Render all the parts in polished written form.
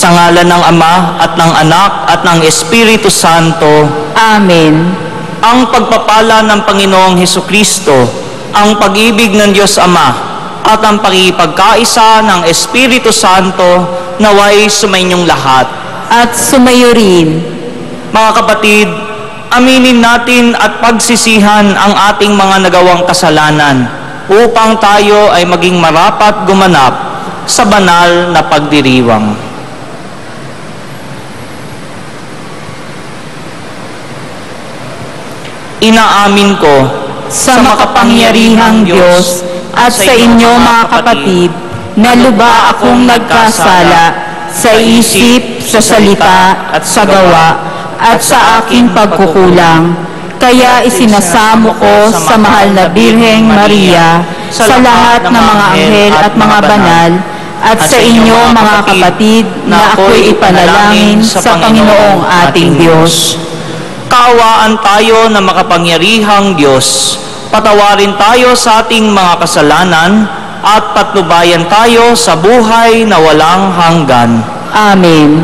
Sa ngalan ng Ama at ng Anak at ng Espiritu Santo. Amen. Ang pagpapala ng Panginoong Hesukristo, ang pag-ibig ng Diyos Ama, at ang pakikipagkaisa ng Espiritu Santo naway sumainyong lahat. At sumayo rin. Mga kapatid, aminin natin at pagsisihan ang ating mga nagawang kasalanan upang tayo ay maging marapat gumanap sa banal na pagdiriwang. Inaamin ko Sa makapangyarihang Diyos at sa inyo mga kapatid, na luba akong nagkasala sa isip, sa salita at sa gawa at sa aking pagkukulang. Kaya isinasamo ko sa mahal na Birheng Maria, sa lahat ng mga anghel at mga banal, at sa inyo mga kapatid, na ako'y ipanalangin sa Panginoong ating Diyos. Kaawaan tayo na makapangyarihang Diyos. Patawarin tayo sa ating mga kasalanan at patnubayan tayo sa buhay na walang hanggan. Amen.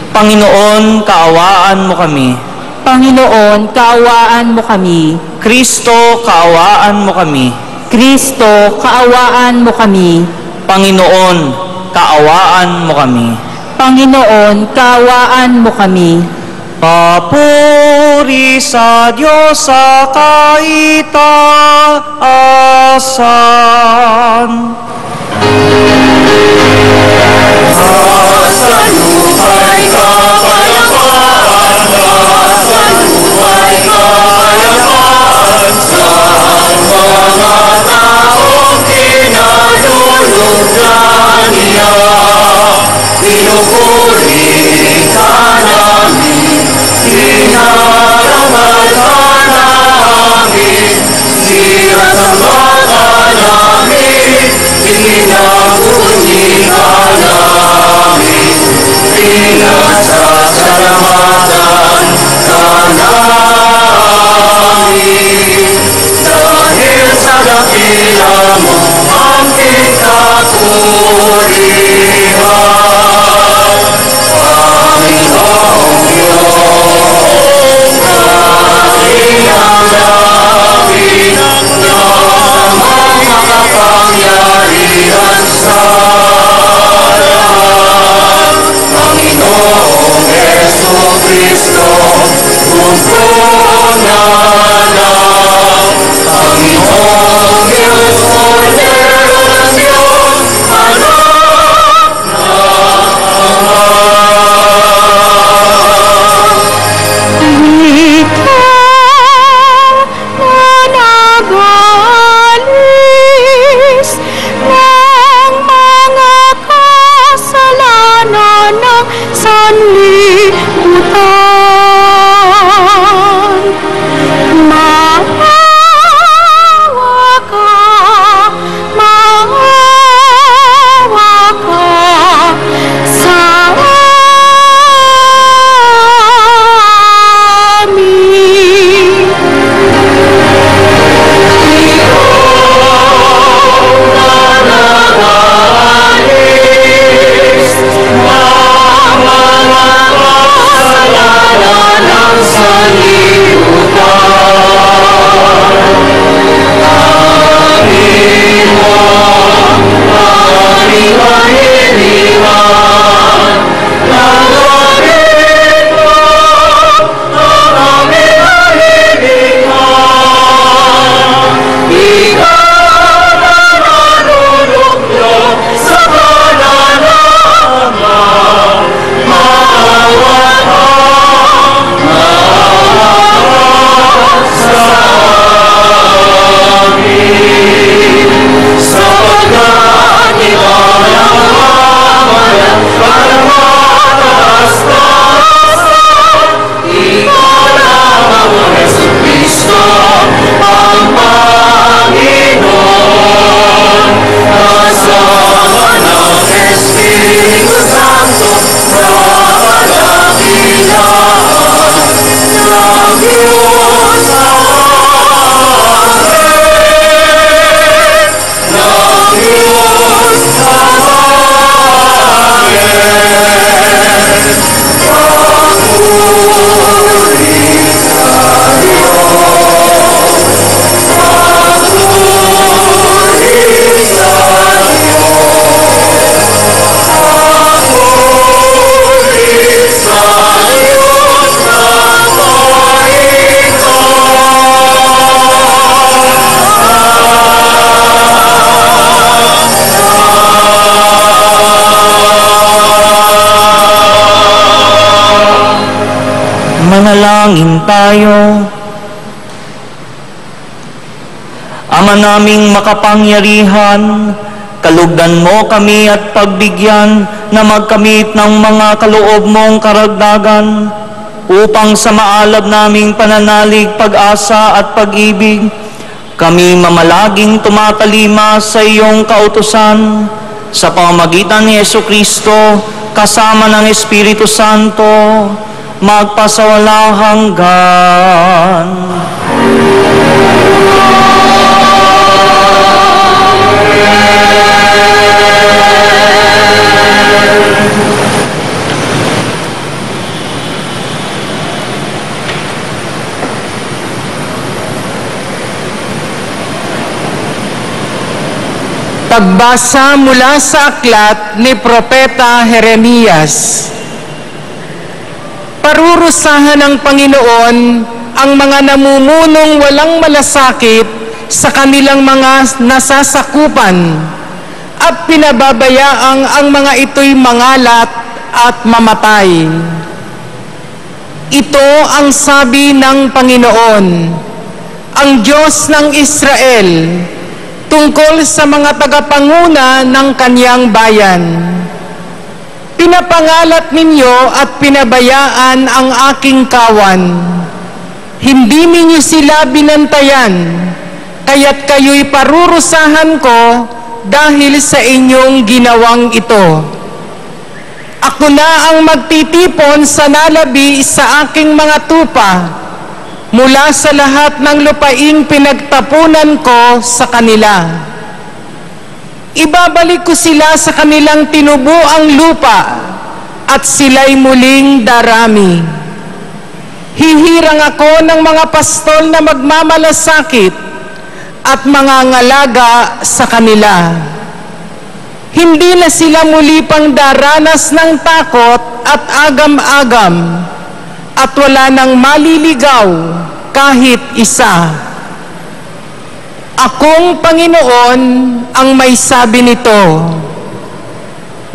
Panginoon, kaawaan mo kami. Panginoon, kaawaan mo kami. Kristo, kaawaan mo kami. Kristo, kaawaan mo kami. Panginoon, kaawaan mo kami. Panginoon, kaawaan mo kami. Papuri sa Diyos sa kaitaasan. Masaluhay kapayapaan, masaluhay kapayapaan sa mga taong kinalulugdan niya. Pinupuri ka namin, inarangal ka namin, sinasamba ka namin, pinapuni ka namin, pinasasalamatan ka namin. Dahil sa dakila mo aking kapurihan, Panginoong Diyos, kalinang namin ng mga kapangyarihan sa lahat. Panginoong Jesucristo, tungkol na lang. Panginoong Diyos, Kordero ng Diyos, anak na Nagalis ng mga kasalanan ng sanlibutan. Maawa ka sa amin. nagalis ng mga kasalanan ng sanlibutan. Amin mo aming kahiliwan, lalapit mo ang aming kahilingan. Ikaw na nanunuklo sa pananaman, maawa ka, maawa sa amin. Sapagkat ikaw ang Manalangin tayo. Ama naming makapangyarihan, kalugdan mo kami at pagbigyan na magkamit ng mga kaloob mong karagdagan upang sa maalab naming pananalig, pag-asa at pag-ibig, kami mamalaging tumatalima sa iyong kautusan sa pamamagitan ni Jesucristo kasama ng Espiritu Santo magpasawalang hanggan. Pagbasa mula sa aklat ni Propeta Jeremias. Parurusahan ng Panginoon ang mga namumunong walang malasakit sa kanilang mga nasasakupan at pinababayaang ang mga ito'y mangalat at mamatay. Ito ang sabi ng Panginoon, ang Diyos ng Israel, tungkol sa mga tagapanguna ng kaniyang bayan. Pinapangalat ninyo at pinabayaan ang aking kawan. Hindi ninyo sila binantayan, kaya't kayo'y parurusahan ko dahil sa inyong ginawang ito. Ako na ang magtitipon sa nalabi sa aking mga tupa, mula sa lahat ng lupaing pinagtapunan ko sa kanila. Ibabalik ko sila sa kanilang tinubuang lupa at sila'y muling darami. Hihirang ako ng mga pastol na magmamalasakit at mga ngalaga sa kanila. Hindi na sila muli pang daranas ng takot at agam-agam, at wala nang maliligaw kahit isa. Akong Panginoon ang may sabi nito.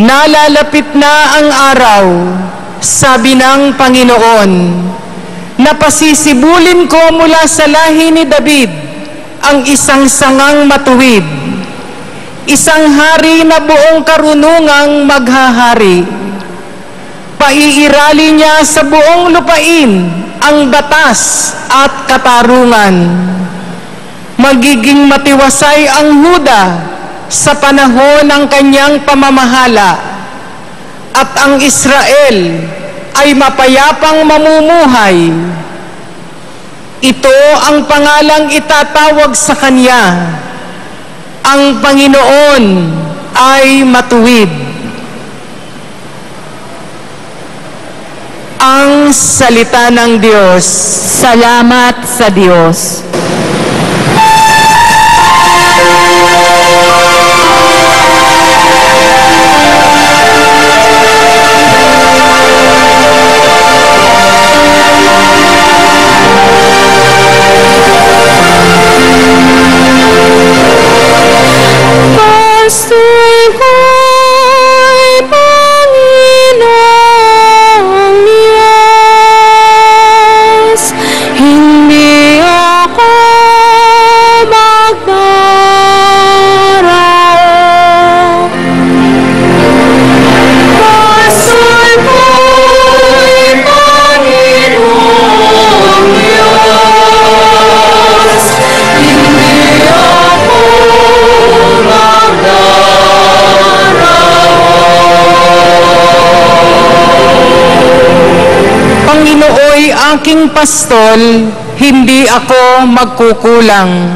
Nalalapit na ang araw, sabi ng Panginoon, na pasisibulin ko mula sa lahi ni David ang isang sangang matuwid, isang hari na buong karunungang maghahari. Paiirali niya sa buong lupain ang batas at katarungan. Magiging matiwasay ang Huda sa panahon ng kanyang pamamahala, at ang Israel ay mapayapang mamumuhay. Ito ang pangalang itatawag sa kanya. Ang Panginoon ay matuwid. Ang salita ng Diyos. Salamat sa Diyos. Aking pastol, hindi ako magkukulang.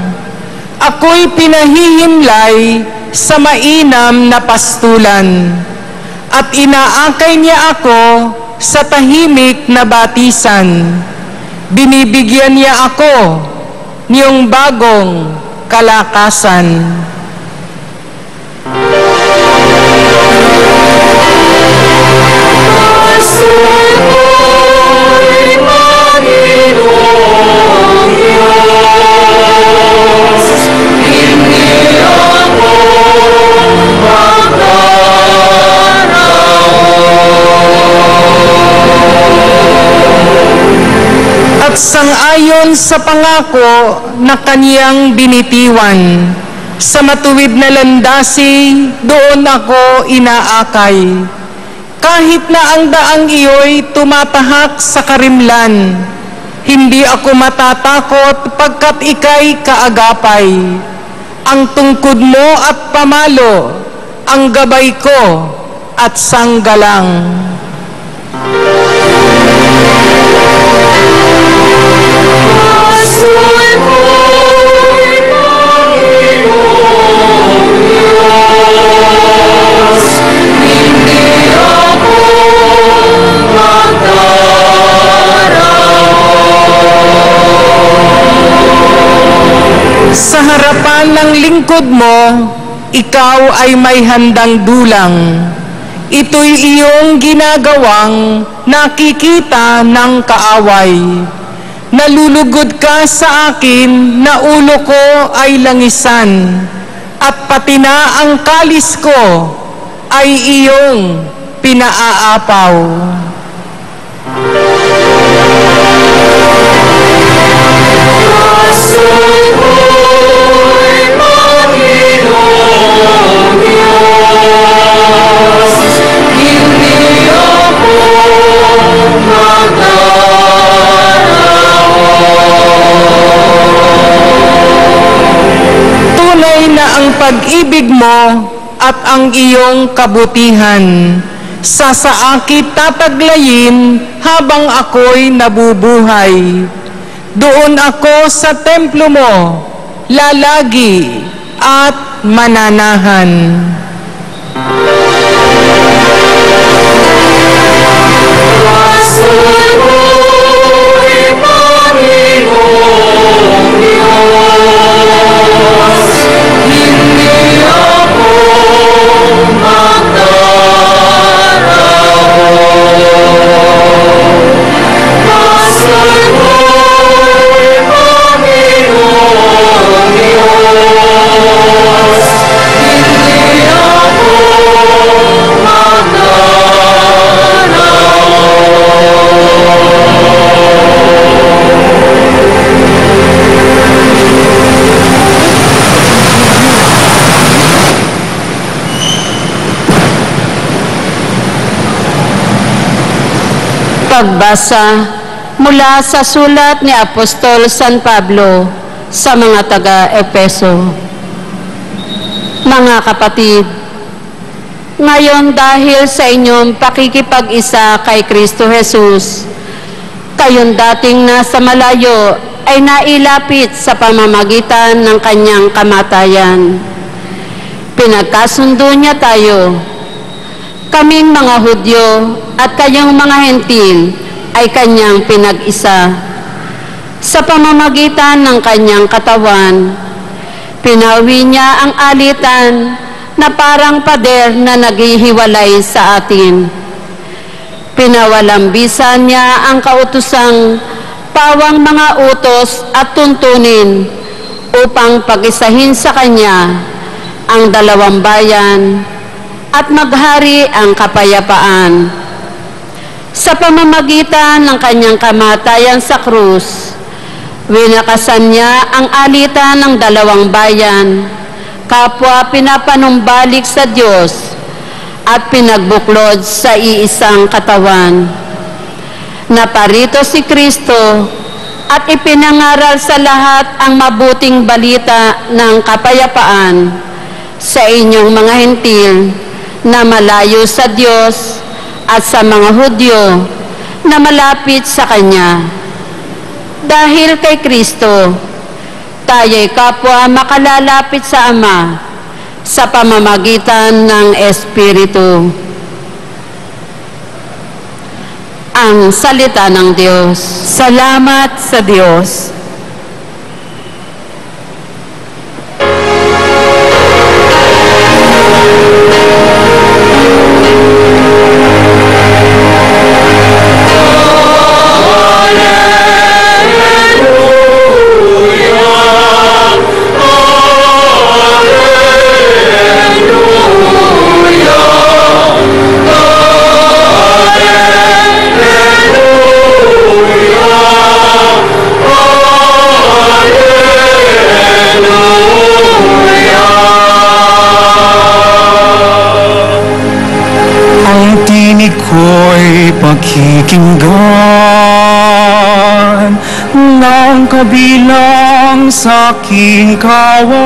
Ako'y pinahihimlay sa mainam na pastulan, at inaakay niya ako sa tahimik na batisan. Binibigyan niya ako niyong bagong kalakasan. sang-ayon sa pangako na kaniyang binitiwan. Sa matuwid na landasi, doon ako inaakay. Kahit na ang daang iyo'y tumatahak sa karimlan, hindi ako matatakot pagkat ika'y kaagapay. Ang tungkod mo at pamalo, ang gabay ko at sanggalang. Sa harapan ng lingkod mo, ikaw ay may handang dulang. Ito'y iyong ginagawang nakikita ng kaaway. Nalulugod ka sa akin na ulo ko ay langisan, at pati na ang kalis ko ay iyong pinaaapaw. Tunay na ang pag-ibig mo at ang iyong kabutihan sa saakit tataglayin habang ako'y nabubuhay. Doon ako sa templo mo, lalagi at mananahan. Pagbasa mula sa sulat ni Apostol San Pablo sa mga taga-Efeso. Mga kapatid, ngayon dahil sa inyong pakikipag-isa kay Kristo Jesus, kayong dating nasa malayo ay nailapit sa pamamagitan ng kanyang kamatayan. Pinagkasundo niya tayo. Kaming mga Hudyo at kayong mga Hentil ay kanyang pinag-isa. Sa pamamagitan ng kanyang katawan, pinawi niya ang alitan na parang pader na naghihiwalay sa atin. Pinawalambisan niya ang kautusang pawang mga utos at tuntunin upang pag-isahin sa kanya ang dalawang bayan at maghari ang kapayapaan. Sa pamamagitan ng kanyang kamatayan sa krus, winakasan niya ang alitan ng dalawang bayan, kapwa pinapanumbalik sa Diyos at pinagbuklod sa iisang katawan. Naparito si Kristo at ipinangaral sa lahat ang mabuting balita ng kapayapaan sa inyong mga Hentil na malayo sa Diyos at sa mga Hudyo na malapit sa Kanya. Dahil kay Kristo, tayo'y kapwa makalalapit sa Ama sa pamamagitan ng Espiritu. Ang salita ng Diyos. Salamat sa Diyos. Hallelujah. Pakikinggan ng kabilang sa aking kawan,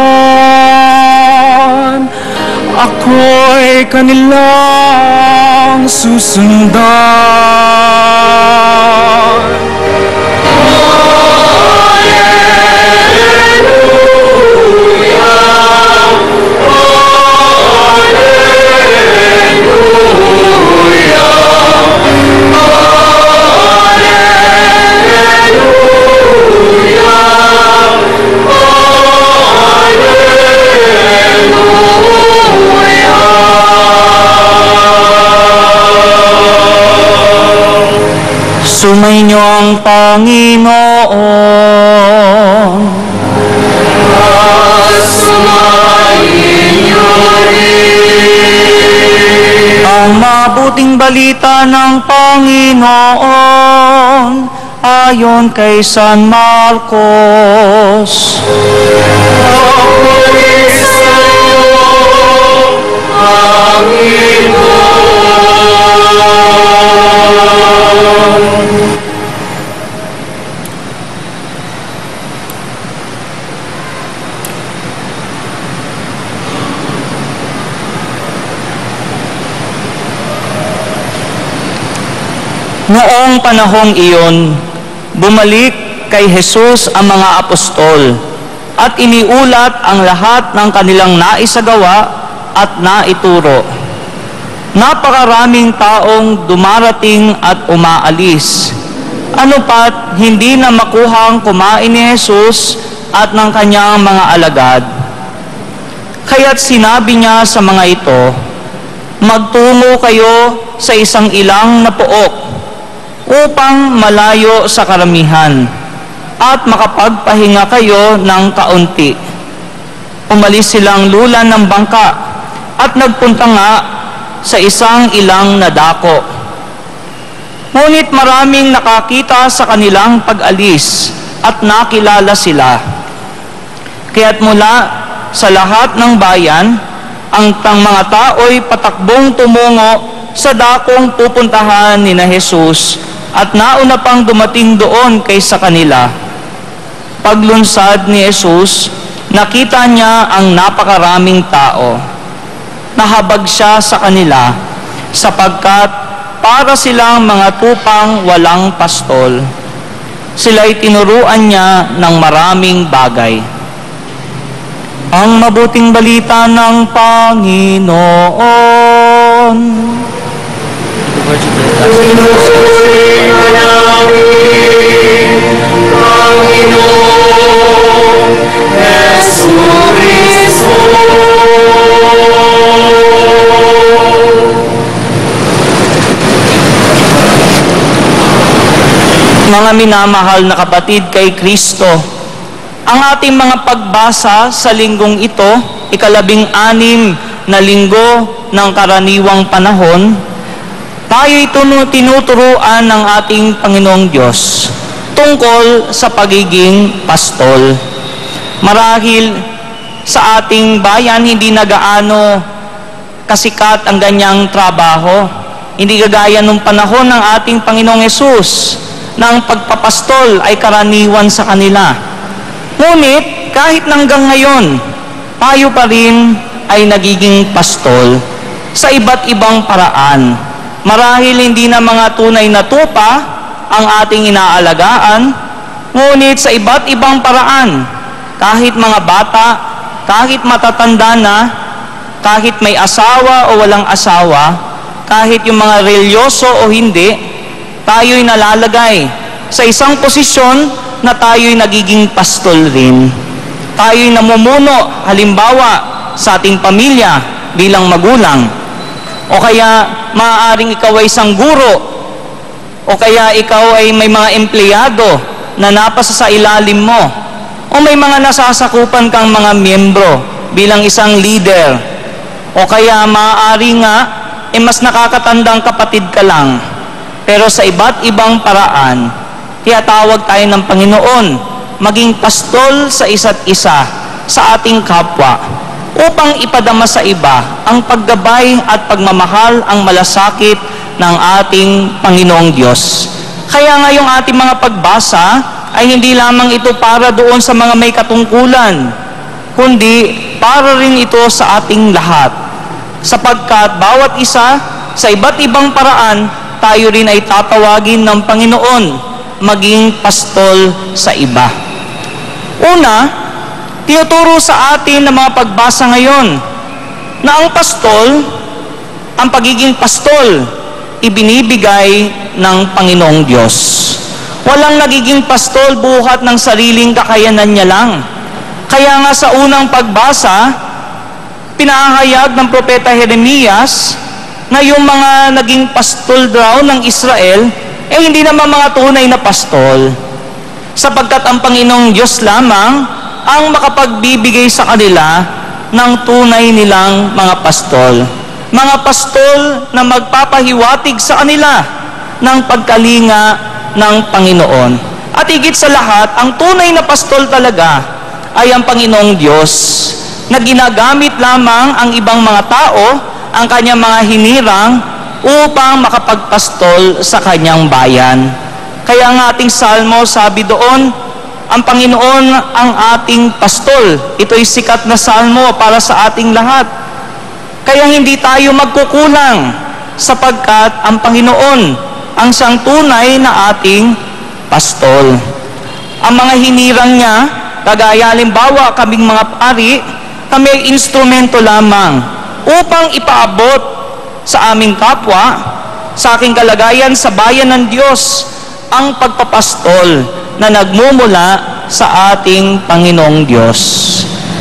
ako'y kanilang susundan. Sumainyo ang Panginoon. Sumainyo rin. Ang mabuting balita ng Panginoon ayon kay San Marcos. Papuri sa iyo, Panginoon. Noong panahong iyon, bumalik kay Jesus ang mga apostol at iniulat ang lahat ng kanilang naisagawa at naituro. Napakaraming taong dumarating at umaalis. Ano pat hindi na makuhang kumain ni Jesus at ng kanyang mga alagad. Kaya't sinabi niya sa mga ito, magtungo kayo sa isang ilang na pook upang malayo sa karamihan at makapagpahinga kayo ng kaunti. Umalis silang lulan ng bangka at nagpunta nga sa isang ilang na dako. Ngunit maraming nakakita sa kanilang pag-alis at nakilala sila. Kaya't mula sa lahat ng bayan, ang mga tao'y patakbong tumungo sa dakong pupuntahan ni na Jesus at nauna pang dumating doon kaysa kanila. Paglunsad ni Jesus, nakita niya ang napakaraming tao. Nahabag siya sa kanila sapagkat para silang mga tupang walang pastol. Sila'y tinuruan niya ng maraming bagay. Ang mabuting balita ng Panginoon. Pinusurihan namin, Panginoon Jesucristo. Mga minamahal na kapatid kay Kristo, ang ating mga pagbasa sa linggong ito, ika-16 na linggo ng karaniwang panahon, tayo'y tinuturuan ng ating Panginoong Diyos tungkol sa pagiging pastol. Marahil sa ating bayan, hindi na gaano kasikat ang ganyang trabaho. Hindi kagaya nung panahon ng ating Panginoong Yesus na ang pagpapastol ay karaniwan sa kanila. Ngunit kahit hanggang ngayon, tayo pa rin ay nagiging pastol sa iba't ibang paraan. Marahil hindi na mga tunay na tupa ang ating inaalagaan, ngunit sa iba't ibang paraan, kahit mga bata, kahit matatanda na, kahit may asawa o walang asawa, kahit yung mga relyoso o hindi, tayo'y nalalagay sa isang posisyon na tayo'y nagiging pastol rin. Tayo'y namumuno, halimbawa, sa ating pamilya bilang magulang. O kaya maaaring ikaw ay isang guro, o kaya ikaw ay may mga empleyado na napasa sa ilalim mo, o may mga nasasakupan kang mga miyembro bilang isang leader, o kaya maaari nga mas nakakatandang kapatid ka lang. Pero sa iba't ibang paraan, tiyatawag tayo ng Panginoon maging pastol sa isa't isa, sa ating kapwa, upang ipadama sa iba ang paggabay at pagmamahal, ang malasakit ng ating Panginoong Diyos. Kaya nga yung ating mga pagbasa ay hindi lamang ito para doon sa mga may katungkulan, kundi para rin ito sa ating lahat. Sapagkat bawat isa sa iba't ibang paraan, tayo rin ay tatawagin ng Panginoon maging pastol sa iba. Una, tinuturo sa atin ng mga pagbasa ngayon na ang pastol, ang pagiging pastol, ibinibigay ng Panginoong Diyos. Walang nagiging pastol buhat ng sariling kakayanan niya lang. Kaya nga sa unang pagbasa, pinahayag ng Propeta Jeremias na yung mga naging pastol daw ng Israel, hindi naman mga tunay na pastol. Sapagkat ang Panginoong Diyos lamang ang makapagbibigay sa kanila ng tunay nilang mga pastol. Mga pastol na magpapahiwatig sa kanila ng pagkalinga ng Panginoon. At higit sa lahat, ang tunay na pastol talaga ay ang Panginoong Diyos na ginagamit lamang ang ibang mga tao, ang kanyang mga hinirang, upang makapagpastol sa kanyang bayan. Kaya ang ating salmo, sabi doon, ang Panginoon ang ating pastol. Ito'y sikat na salmo para sa ating lahat. Kaya hindi tayo magkukulang sapagkat ang Panginoon ang siyang tunay na ating pastol. Ang mga hinirang niya, kagaya halimbawa kaming mga pari, kami ay instrumento lamang upang ipaabot sa aming kapwa, sa aking kalagayan sa bayan ng Diyos, ang pagpapastol na nagmumula sa ating Panginoong Diyos.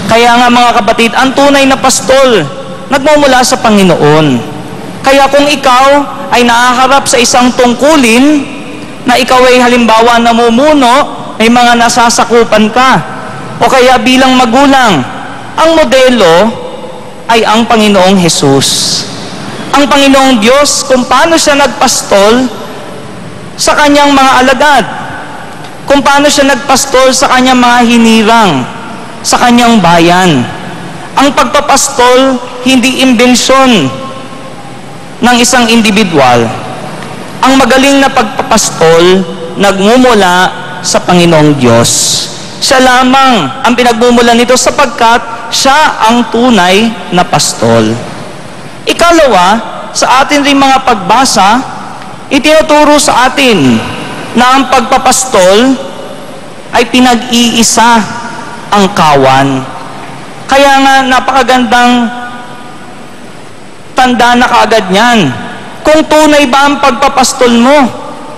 Kaya nga mga kapatid, ang tunay na pastol, nagmumula sa Panginoon. Kaya kung ikaw ay naaharap sa isang tungkulin, na ikaw ay halimbawa namumuno, may mga nasasakupan ka, o kaya bilang magulang, ang modelo ay ang Panginoong Hesus. Ang Panginoong Diyos, kung paano siya nagpastol sa kanyang mga alagad, kung paano siya nagpastol sa kanyang mga hinirang, sa kanyang bayan. Ang pagpapastol, hindi imbensyon ng isang individual. Ang magaling na pagpapastol, nagmumula sa Panginoong Diyos. Siya lamang ang pinagmumulan nito sapagkat siya ang tunay na pastol. Ikalawa, sa atin rin mga pagbasa, itinuturo sa atin na ang pagpapastol ay pinag-iisa ang kawan. Kaya nga napakagandang tanda na kaagad niyan. Kung tunay ba ang pagpapastol mo,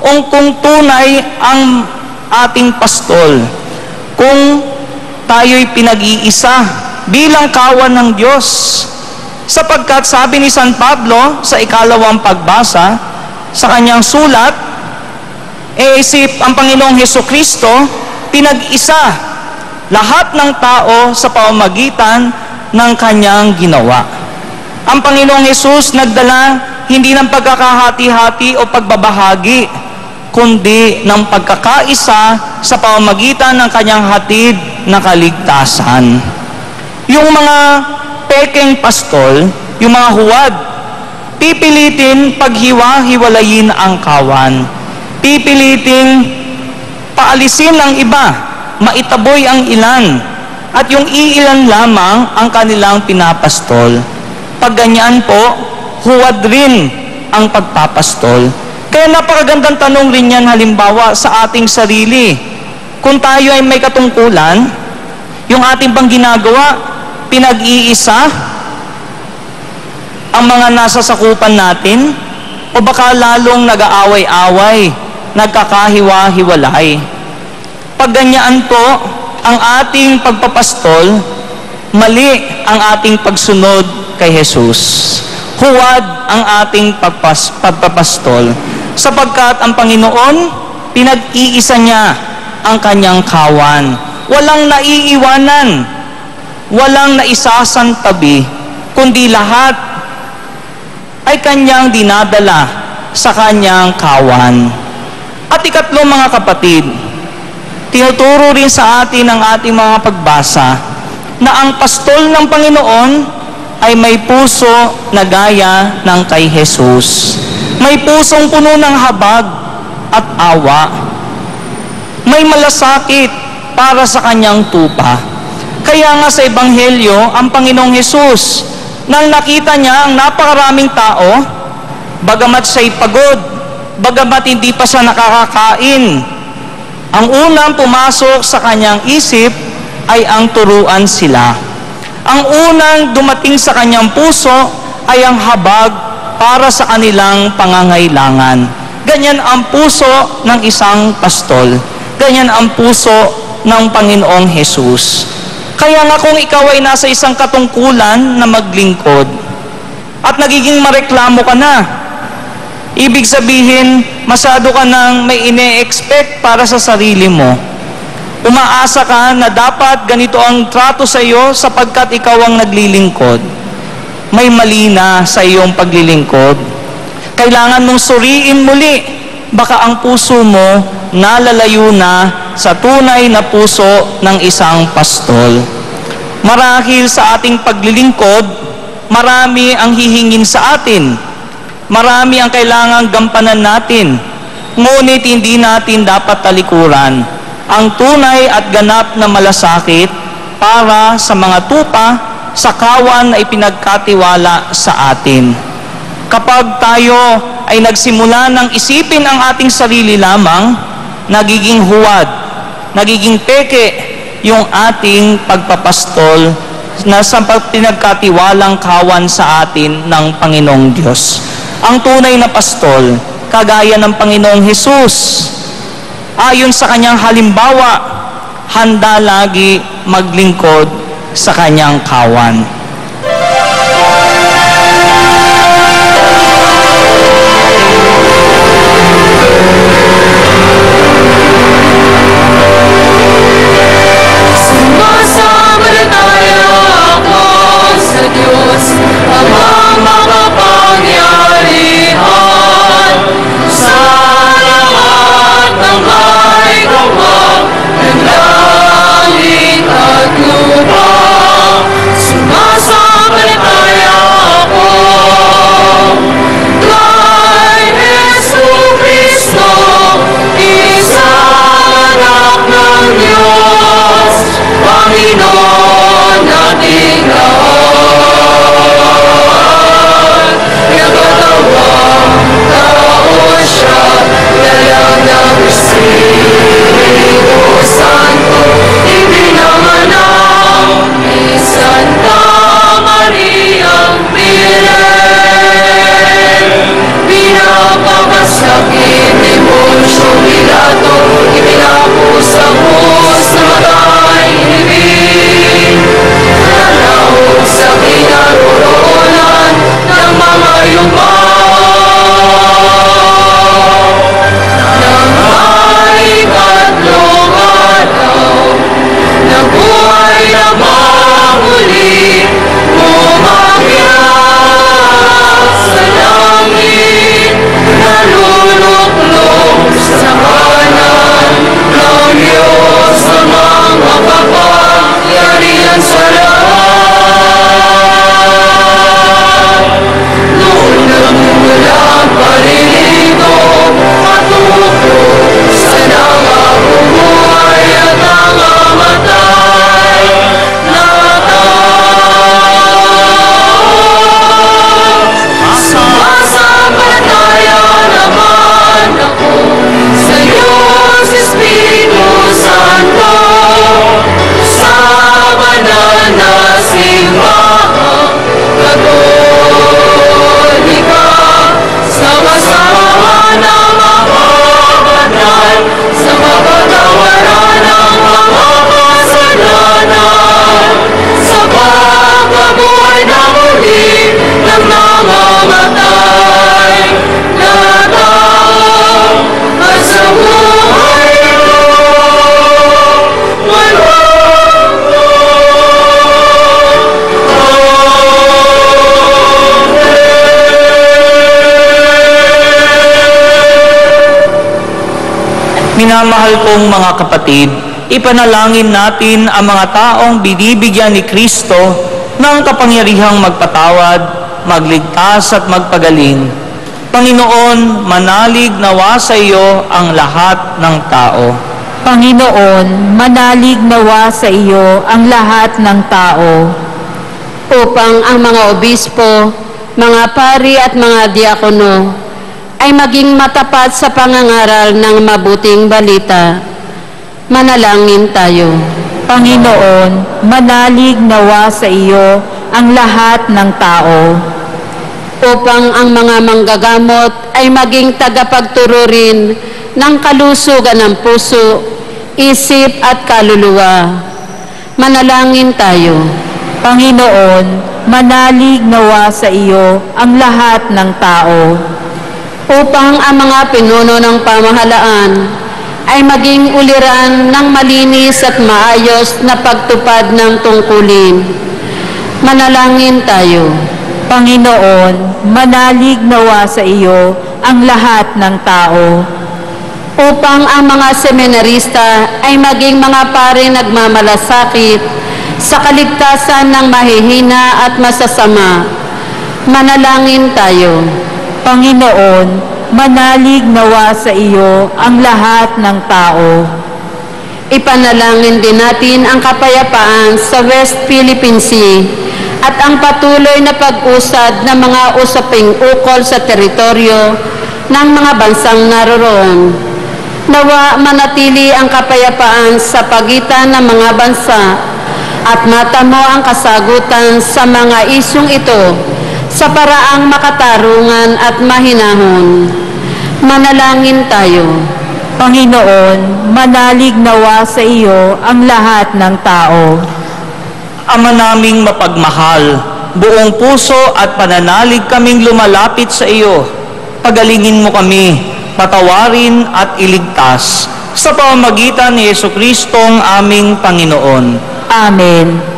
o kung tunay ang ating pastol, kung tayo'y pinag-iisa bilang kawan ng Diyos. Sapagkat sabi ni San Pablo sa ikalawang pagbasa sa kanyang sulat, ang Panginoong Hesukristo pinag-isa lahat ng tao sa pamamagitan ng kanyang ginawa. Ang Panginoong Hesus nagdala hindi ng pagkakahati-hati o pagbabahagi, kundi ng pagkakaisa sa pamamagitan ng kanyang hatid na kaligtasan. Yung mga pekeng pastol, yung mga huwad, pipilitin paghiwa-hiwalayin ang kawan. Pipilitin paalisin ang iba, maitaboy ang ilan, at yung iilan lamang ang kanilang pinapastol. Pag ganyan po, huwad rin ang pagpapastol. Kaya napakagandang tanong rin yan halimbawa sa ating sarili. Kung tayo ay may katungkulan, yung ating bang ginagawa, pinag-iisa ang mga nasa sakupan natin, o baka lalong nag-aaway-away, nagkakahiwa-hiwalay. Pag ganyan po ang ating pagpapastol, mali ang ating pagsunod kay Jesus. Huwad ang ating pagpapastol, sapagkat ang Panginoon, pinag-iisa niya ang kanyang kawan. Walang naiiwanan, walang naisasantabi, kundi lahat ay kanyang dinadala sa kanyang kawan. At ikatlo mga kapatid, tinuturo rin sa atin ang ating mga pagbasa na ang pastol ng Panginoon ay may puso na gaya ng kay Jesus. May pusong puno ng habag at awa. May malasakit para sa kanyang tupa. Kaya nga sa Ebanghelyo, ang Panginoong Hesus, nang nakita niya ang napakaraming tao, bagamat siya'y pagod, bagamat hindi pa siya nakakakain, ang unang pumasok sa kanyang isip ay ang turuan sila. Ang unang dumating sa kanyang puso ay ang habag para sa kanilang pangangailangan. Ganyan ang puso ng isang pastol. Ganyan ang puso ng Panginoong Hesus. Kaya nga kung ikaw ay nasa isang katungkulan na maglingkod at nagiging mareklamo ka na, ibig sabihin, masyado ka nang may ine-expect para sa sarili mo. Umaasa ka na dapat ganito ang trato sa iyo sapagkat ikaw ang naglilingkod. May mali na sa iyong paglilingkod. Kailangan mong suriin muli, baka ang puso mo nalalayo na sa tunay na puso ng isang pastol. Marahil sa ating paglilingkod, marami ang hihingin sa atin. Marami ang kailangang gampanan natin. Ngunit hindi natin dapat talikuran ang tunay at ganap na malasakit para sa mga tupa sa kawan na ipinagkatiwala sa atin. Kapag tayo ay nagsimula ng isipin ang ating sarili lamang, nagiging huwad, nagiging peke yung ating pagpapastol na sa pinagkatiwalang kawan sa atin ng Panginoong Diyos. Ang tunay na pastol, kagaya ng Panginoong Hesus, ayon sa kanyang halimbawa, handa lagi maglingkod sa kanyang kawan. Sumasampalataya ako sa Diyos, Amang makapangyarihan, sa lahat ng may gawa ng langit at lupa. Sumasampalataya ako kay Jesucristo, isang anak ng Diyos, Panginoon nating lahat. Nagkatawang tao siya, lalang ng Espiritu Santo, ipinanganak ni Santa Mariang Virgen. Pinapakasakit ni Poncio Pilato, ipinapos ang krus na matay inibig. Nanahog sa kinaroroonan ng mga yumaw. Nang may ikatlong araw, nabuhay na mamuli, umakyat sa langit, naluluklok sa kanan ng Diyos na mga kapangyarihan sa lahat. Noon nagmumula ang palilito at upo sa nangabubuhay at nangamatay na sumasampalataya naman ako sa Diyos Espiritu Santo, sa banal na simbahang Katolika, sama-sama ng mga banal sa kapatawaran ng mga kasalanan, sa pagkabuhay na muli ng namamatay na tao, at sa buhay ko walang Minamahal kong mga kapatid, ipanalangin natin ang mga taong binibigyan ni Kristo ng kapangyarihang magpatawad, magligtas at magpagaling. Panginoon, manalig nawa sa iyo ang lahat ng tao. Panginoon, manalig nawa sa iyo ang lahat ng tao. Upang ang mga obispo, mga pari at mga diakono ay maging matapat sa pangangaral ng mabuting balita. Manalangin tayo. Panginoon, manalig nawa sa iyo ang lahat ng tao. Upang ang mga manggagamot ay maging tagapagturo rin ng kalusugan ng puso, isip at kaluluwa. Manalangin tayo. Panginoon, manalig nawa sa iyo ang lahat ng tao. Upang ang mga pinuno ng pamahalaan ay maging uliran ng malinis at maayos na pagtupad ng tungkulin. Manalangin tayo. Panginoon, manalig nawa sa iyo ang lahat ng tao. Upang ang mga seminarista ay maging mga pare nagmamalasakit sa kaligtasan ng mahihina at masasama. Manalangin tayo. Panginoon, manalig nawa sa iyo ang lahat ng tao. Ipanalangin din natin ang kapayapaan sa West Philippine Sea at ang patuloy na pag-usad ng mga usaping ukol sa teritoryo ng mga bansang naroroon. Nawa manatili ang kapayapaan sa pagitan ng mga bansa at matamo ang kasagutan sa mga isyung ito sa paraang makatarungan at mahinahon. Manalangin tayo. Panginoon, manalig nawa sa iyo ang lahat ng tao. Ama naming mapagmahal, buong puso at pananalig kaming lumalapit sa iyo. Pagalingin mo kami, patawarin at iligtas sa pamamagitan ni Jesucristong aming Panginoon. Amen.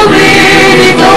Kami ito,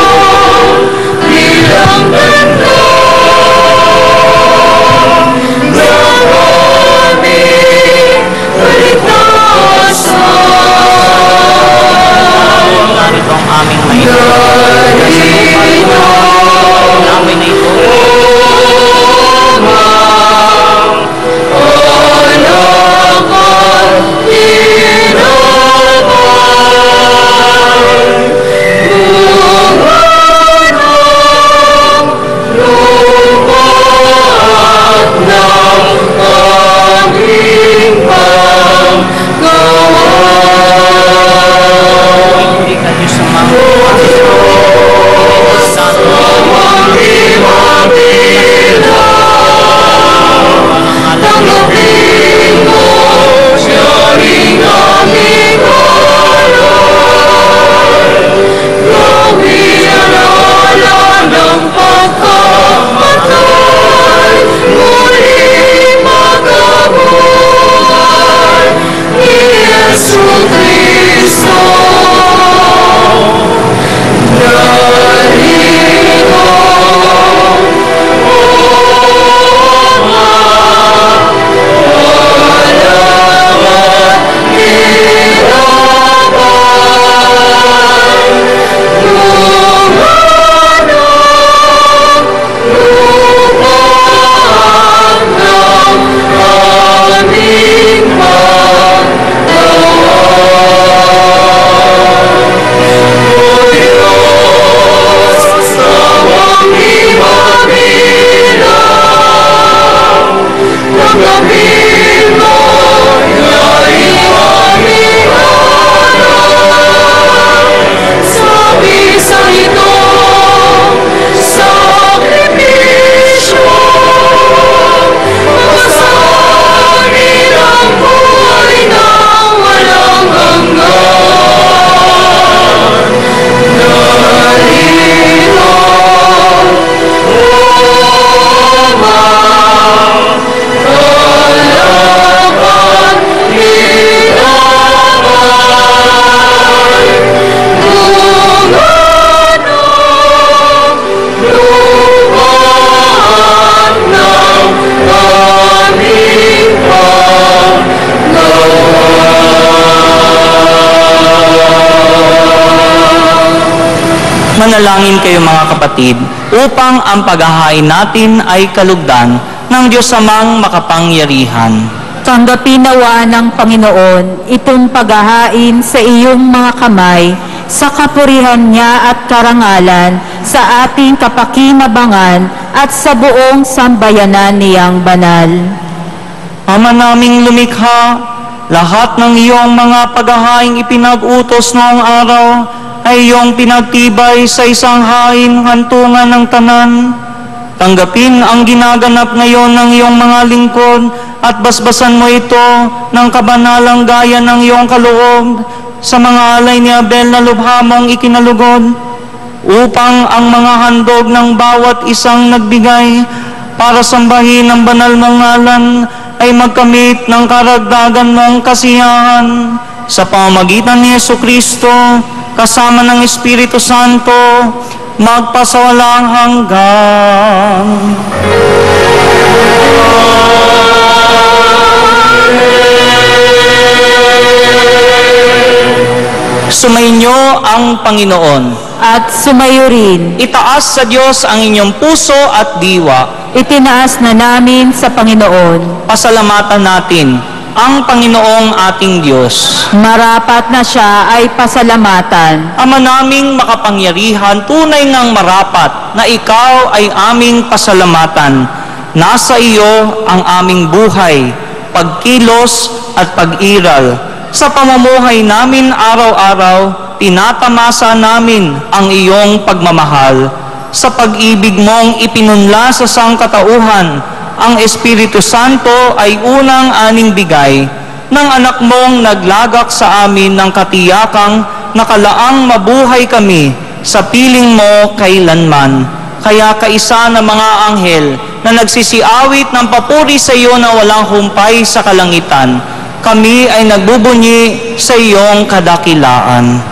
Manalangin kayo mga kapatid, upang ang paghahain natin ay kalugdan ng Diyos Amang makapangyarihan. Tanggapin nawa ng Panginoon itong paghahain sa iyong mga kamay, sa kapurihan niya at karangalan, sa ating kapakinabangan at sa buong sambayanan niyang banal. Ama naming lumikha, lahat ng iyong mga paghahaing ipinag-utos noong araw ay iyong pinagtibay sa isang hain hantungan ng tanan. Tanggapin ang ginaganap ngayon ng iyong mga lingkod at basbasan mo ito ng kabanalang gaya ng iyong kaloob sa mga alay ni Abel na lubhamong ikinalugod, upang ang mga handog ng bawat isang nagbigay para sambahin ang banal mong ngalan ay magkamit ng karagdagan mong kasiyahan sa pamamagitan ni Jesucristo kasama ng Espiritu Santo magpasawalang hanggan. Sumainyo ang Panginoon. At sumayo rin, Itaas sa Diyos ang inyong puso at diwa. itinaas na namin sa Panginoon. Pasalamatan natin ang Panginoong ating Diyos. Marapat na siya ay pasalamatan. Ama naming makapangyarihan, tunay ngang marapat na ikaw ay aming pasalamatan. Nasa iyo ang aming buhay, pagkilos at pag-iral. Sa pamumuhay namin araw-araw, tinatamasa namin ang iyong pagmamahal. Sa pag-ibig mong ipinunla sa sangkatauhan, ang Espiritu Santo ay unang aning bigay ng anak mong naglagak sa amin ng katiyakang nakalaang mabuhay kami sa piling mo kailanman. Kaya kaisa ng mga anghel na nagsisiawit ng papuri sa iyo na walang humpay sa kalangitan, kami ay nagbubunyi sa iyong kadakilaan.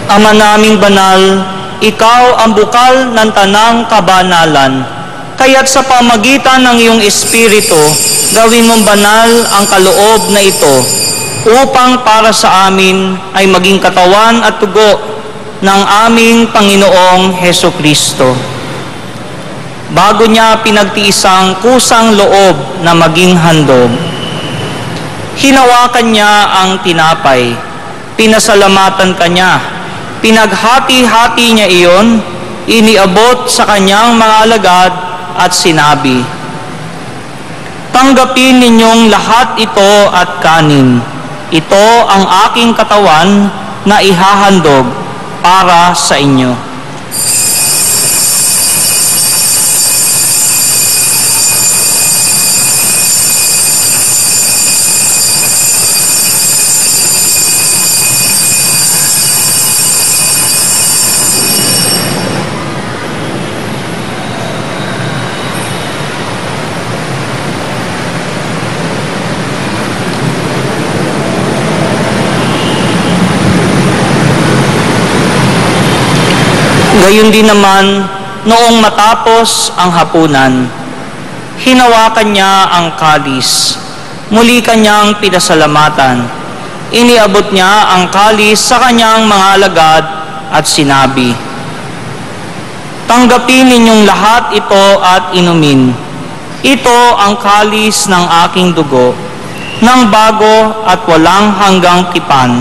Ama naming banal, ikaw ang bukal ng tanang kabanalan. Kaya't sa pamagitan ng iyong Espiritu, gawin mong banal ang kaloob na ito, upang para sa amin ay maging katawan at tugo ng aming Panginoong Hesukristo. Bago niya pinagtiisang kusang loob na maging handog, hinawakan niya ang tinapay, pinasalamatan kanya, pinaghati-hati niya iyon, iniabot sa kanyang mga alagad at sinabi, "Tanggapin ninyong lahat ito at kanin. Ito ang aking katawan na ihahandog para sa inyo." Gayon din naman, noong matapos ang hapunan, hinawakan niya ang kalis. Muli kanyang pinasalamatan. Iniabot niya ang kalis sa kanyang mga alagad at sinabi, Tanggapin ninyong lahat ito at inumin. Ito ang kalis ng aking dugo, ng bago at walang hanggang tipan.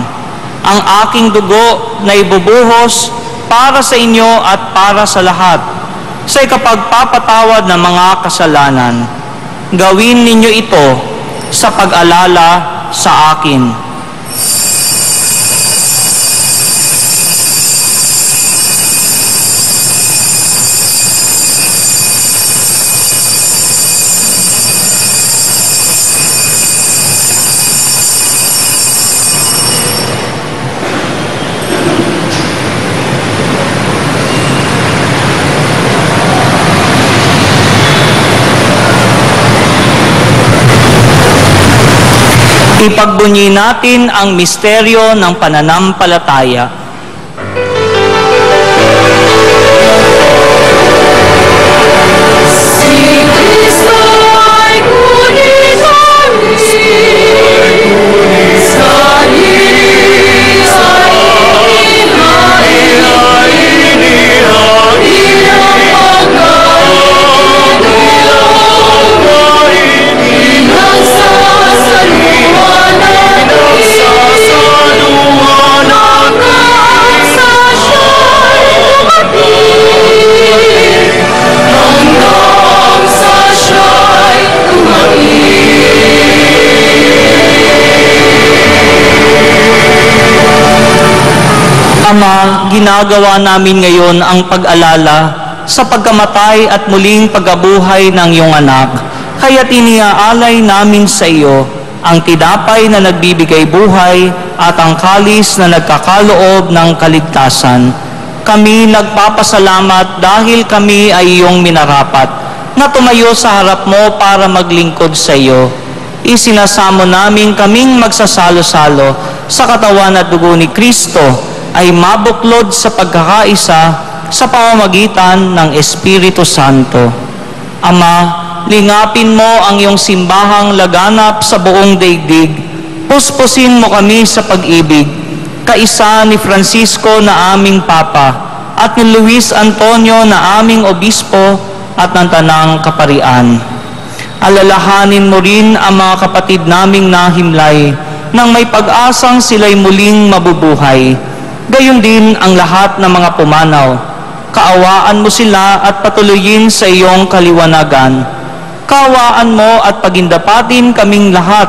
Ang aking dugo na ibubuhos para sa inyo at para sa lahat, sa ikapagpapatawad ng mga kasalanan. Gawin ninyo ito sa pag-alala sa akin. Ipagbunyi natin ang misteryo ng pananampalataya. Si Kristo ay ngunit amin, sa inis ay inihain, ilang pagkain, inagsasaluhan hanggang sa siya'y dumating, hanggang sa siya'y Ama, ginagawa namin ngayon ang pag-alala sa pagkamatay at muling pagkabuhay ng iyong anak. Kaya't iniaalay namin sa iyo ang tinapay na nagbibigay buhay at ang kalis na nagkakaloob ng kaligtasan. Kami nagpapasalamat dahil kami ay iyong minarapat na tumayo sa harap mo para maglingkod sa iyo. Isinasamo namin kaming magsasalo-salo sa katawan at dugo ni Kristo ay mabuklod sa pagkakaisa sa pamamagitan ng Espiritu Santo. Ama, lingapin mo ang iyong simbahang laganap sa buong daigdig. Puspusin mo kami sa pag-ibig, kaisa ni Francisco na aming Papa, at ni Luis Antonio na aming Obispo at ng Tanang Kaparian. Alalahanin mo rin ang mga kapatid naming nahimlay nang may pag-asang sila'y muling mabubuhay. Gayon din ang lahat ng mga pumanaw. Kaawaan mo sila at patuloyin sa iyong kaliwanagan. Kaawaan mo at pagindapatin kaming lahat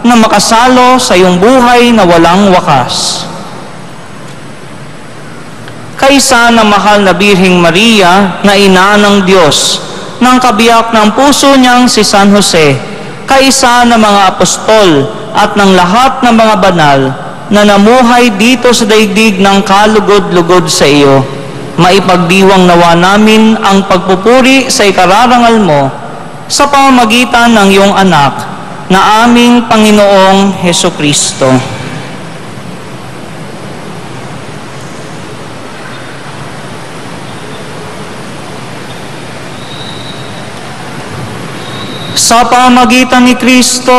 na makasalo sa iyong buhay na walang wakas. Kaisa ng mahal na Birheng Maria na ina ng Diyos, ng kabiyak ng puso niyang si San Jose, kaisa ng mga apostol at ng lahat ng mga banal na namuhay dito sa daigdig ng kalugod-lugod sa iyo, maipagdiwang nawa namin ang pagpupuri sa ikararangal mo sa pamamagitan ng iyong anak na aming Panginoong Hesukristo. Sa pamamagitan ni Kristo,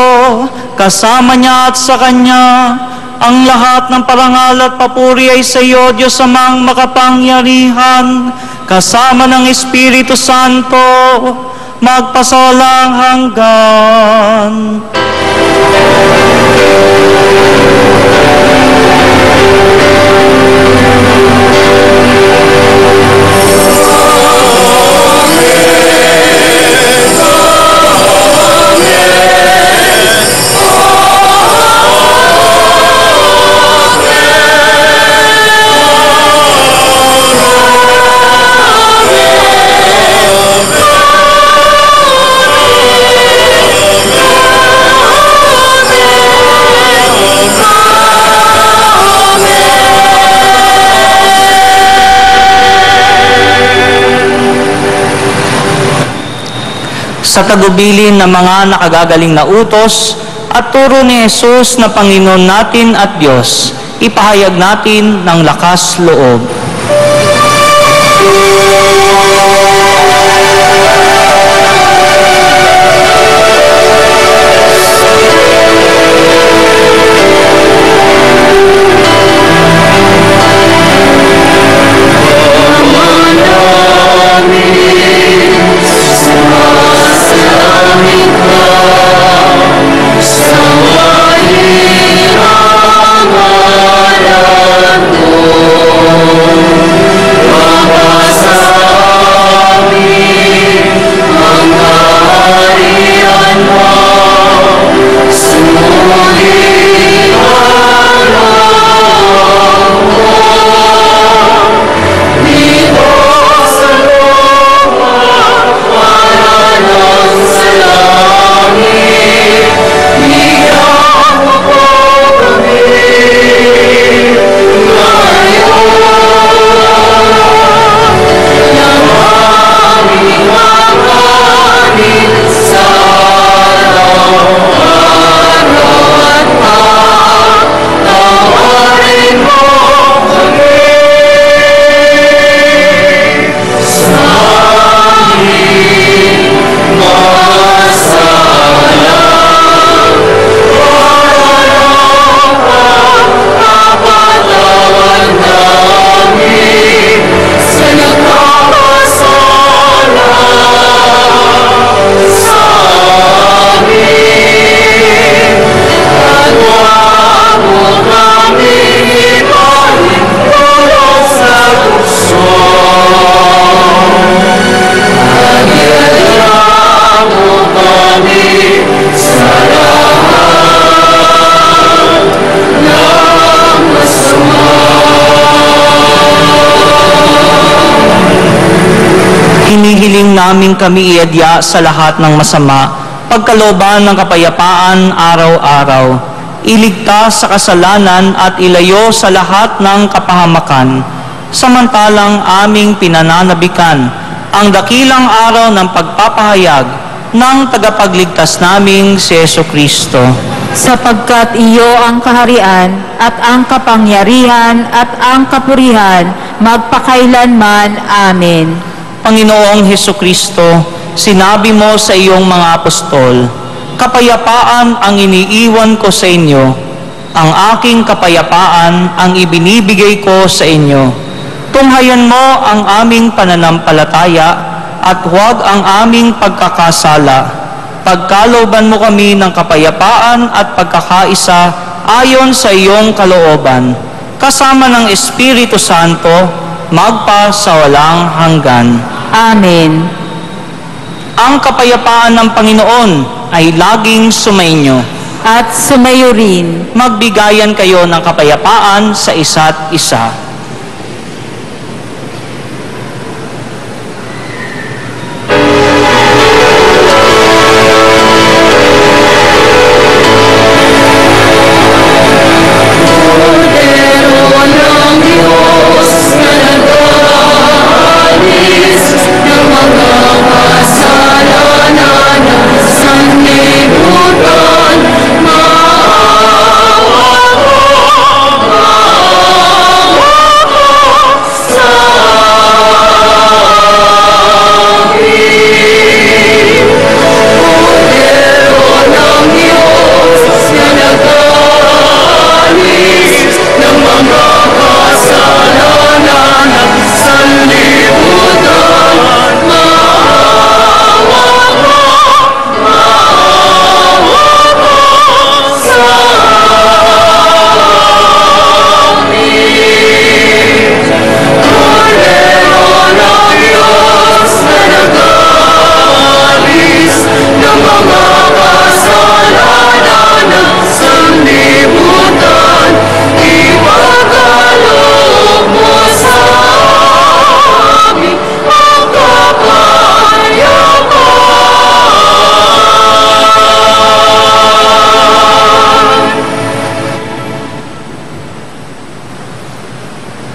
kasama niya at sa Kanya, ang lahat ng parangal at papuri ay sa iyo, Diyos Amang makapangyarihan, kasama ng Espiritu Santo, magpasawalang hanggan. Sa tagubilin ng mga nakagagaling na utos at turo ni Jesus na Panginoon natin at Diyos, ipahayag natin ng lakas loob. namin kami iadya sa lahat ng masama, pagkalooban ng kapayapaan araw-araw. Iligtas sa kasalanan at ilayo sa lahat ng kapahamakan, samantalang aming pinananabikan ang dakilang araw ng pagpapahayag ng tagapagligtas naming si Jesucristo. Sapagkat iyo ang kaharian at ang kapangyarihan at ang kapurihan magpakailanman. Amen. Panginoong Jesucristo, sinabi mo sa iyong mga apostol, kapayapaan ang iniiwan ko sa inyo, ang aking kapayapaan ang ibinibigay ko sa inyo. Tunghayan mo ang aming pananampalataya at huwag ang aming pagkakasala. Pagkalooban mo kami ng kapayapaan at pagkakaisa ayon sa iyong kalooban, kasama ng Espiritu Santo, magpa sa walang hanggan. Amen. Ang kapayapaan ng Panginoon ay laging sumainyo. At sumayo rin. Magbigayan kayo ng kapayapaan sa isa't isa.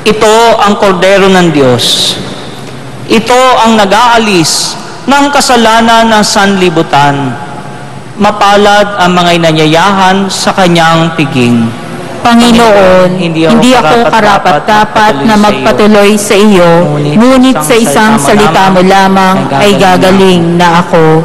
Ito ang kordero ng Diyos. Ito ang nag-aalis ng kasalanan ng sanlibutan. Mapalad ang mga inanyayahan sa kanyang piging. Panginoon, hindi ako karapat-dapat na magpatuloy sa iyo, ngunit sa isang salita mo lamang ay gagaling na ako.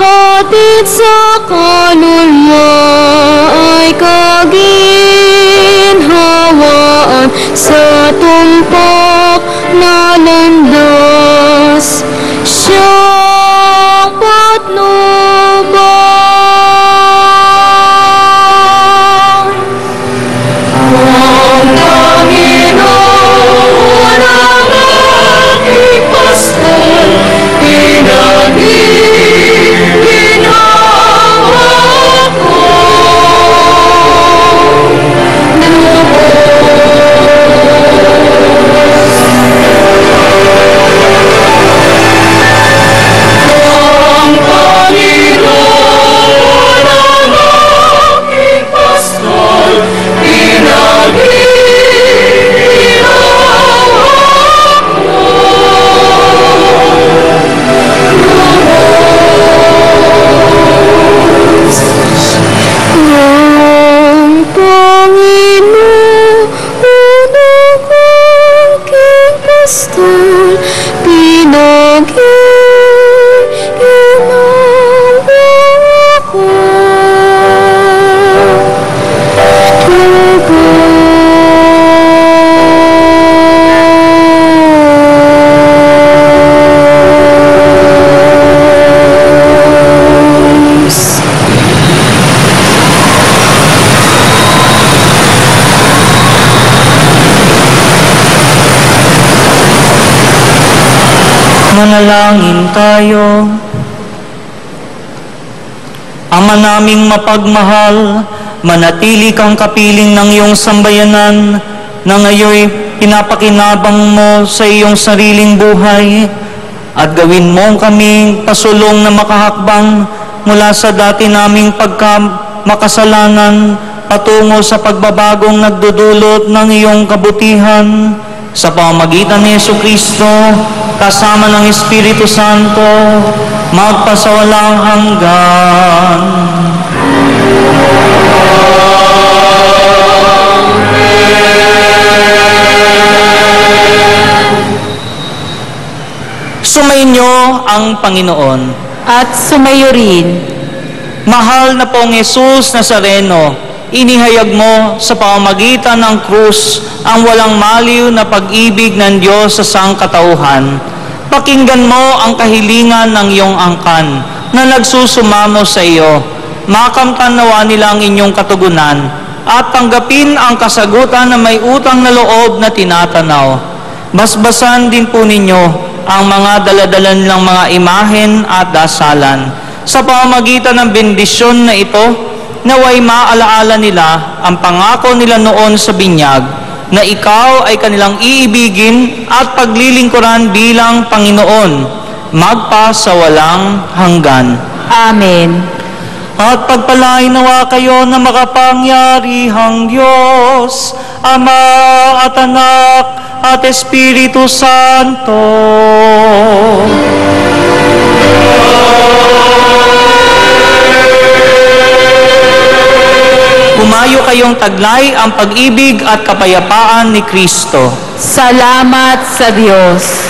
Hatid sa kaluluwa ay kaginhawa. sa tumpok na landas, siyang patnubay. Ang Panginoon ang aking pastor, pinag-iingaw ako. Ang Panginoon ang aking pastor, pinag-iingaw ang Panginoon ang aking pastor, pinag-iingaw ako. Manalangin tayo. Ama naming mapagmahal, manatili kang kapiling ng iyong sambayanan na ngayoy pinapakinabang mo sa iyong sariling buhay at gawin mo kaming pasulong na makahakbang mula sa dati naming pagkamakasalanan patungo sa pagbabagong nagdudulot ng iyong kabutihan sa pamamagitan ni Jesucristo kasama ng Espiritu Santo magpasawalang hanggan. Sumainyo ang Panginoon. At sumayo rin. Mahal na pong Jesus Nazareno, inihayag mo sa pamamagitan ng krus ang walang maliw na pag-ibig ng Diyos sa sangkatauhan. Pakinggan mo ang kahilingan ng iyong angkan na nagsusumamo sa iyo. Makamtan nawa nila ang inyong katugunan at tanggapin ang kasagutan na may utang na loob na tinatanaw. Basbasan din po ninyo ang mga daladalan ng mga imahen at dasalan. Sa pamamagitan ng bendisyon na ito, naway maalaala nila ang pangako nila noon sa binyag na ikaw ay kanilang iibigin at paglilingkuran bilang Panginoon, magpa sa walang hanggan. Amen. At pagpalain nawa kayo na makapangyarihang Diyos, Ama at Anak at Espiritu Santo. Pumayo kayong taglay ang pag-ibig at kapayapaan ni Kristo. Salamat sa Diyos.